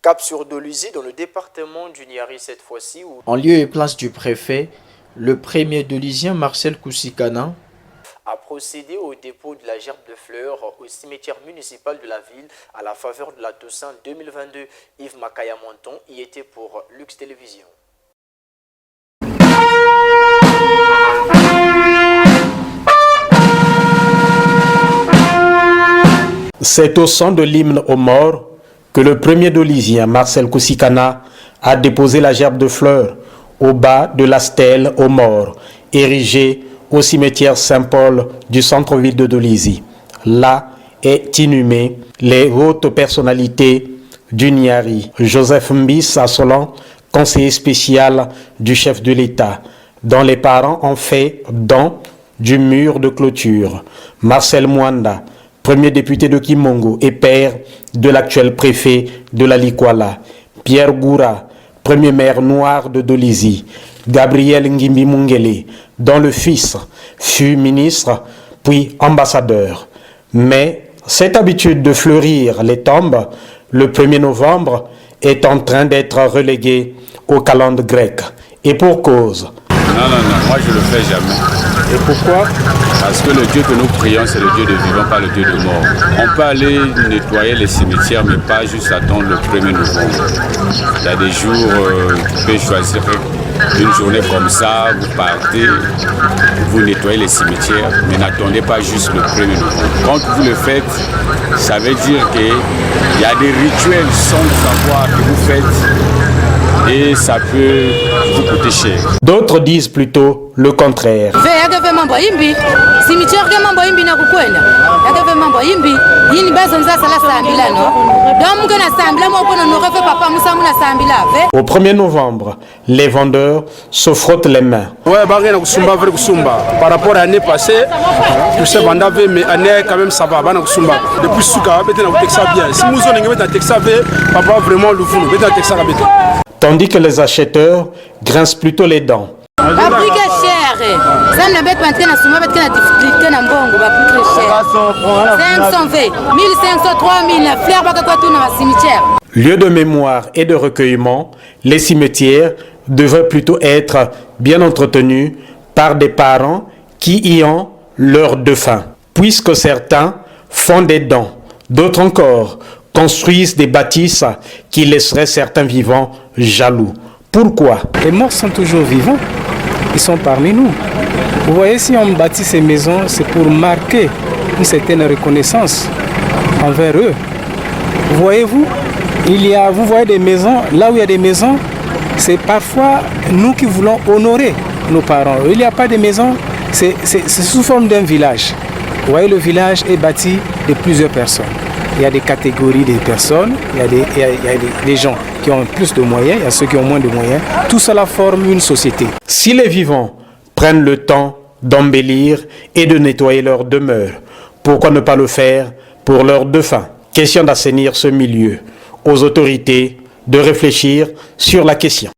Cap sur Dolisie, dans le département du Niari cette fois-ci. En lieu et place du préfet, le premier dolisien Marcel Koussikana a procédé au dépôt de la gerbe de fleurs au cimetière municipal de la ville à la faveur de la Toussaint 2022. Yves Makaya-Monton y était pour Lux Télévision. C'est au son de l'hymne aux morts que le premier dolisien Marcel Koussikana a déposé la gerbe de fleurs au bas de la stèle aux morts, érigée au cimetière Saint-Paul du centre-ville de Dolisie. Là est inhumé les hautes personnalités du Niari. Joseph Mbis Assolan, conseiller spécial du chef de l'État, dont les parents ont fait don du mur de clôture. Marcel Mwanda, premier député de Kimongo et père de l'actuel préfet de la Likwala. Pierre Goura, premier maire noir de Dolisie. Gabriel Ngimbi Mungele, dont le fils fut ministre puis ambassadeur. Mais cette habitude de fleurir les tombes le 1er novembre est en train d'être reléguée au calendrier grec. Et pour cause. Non, moi je ne le fais jamais. Et pourquoi? Parce que le Dieu que nous prions, c'est le Dieu de vivant, pas le Dieu de mort. On peut aller nettoyer les cimetières, mais pas juste attendre le 1er novembre. Il y a des jours, tu peux choisir une journée comme ça, vous partez, vous nettoyez les cimetières, mais n'attendez pas juste le 1er novembre. Quand vous le faites, ça veut dire qu'il y a des rituels sans savoir que vous faites et ça peut vous coûter cher. D'autres disent plutôt le contraire. Au 1er novembre, les vendeurs se frottent les mains. Par rapport à l'année passée, je sais que mais l'année quand même ça va. Depuis Souka, si nous avons vraiment le fou, Tandis que les acheteurs grincent plutôt les dents. Lieu de mémoire et de recueillement, les cimetières devraient plutôt être bien entretenus par des parents qui y ont leurs défunts, puisque certains font des dons, d'autres encore construisent des bâtisses qui laisseraient certains vivants jaloux. Pourquoi? Les morts sont toujours vivants, ils sont parmi nous. Vous voyez, si on bâtit ces maisons, c'est pour marquer une certaine reconnaissance envers eux. Voyez-vous, vous voyez des maisons, là où il y a des maisons, c'est parfois nous qui voulons honorer nos parents. Il n'y a pas de maison, c'est sous forme d'un village. Vous voyez, le village est bâti de plusieurs personnes. Il y a des catégories de personnes, il y a des gens qui ont plus de moyens, il y a ceux qui ont moins de moyens. Tout cela forme une société. Si les vivants prennent le temps d'embellir et de nettoyer leur demeure, pourquoi ne pas le faire pour leurs défunts? Question d'assainir ce milieu. Aux autorités de réfléchir sur la question.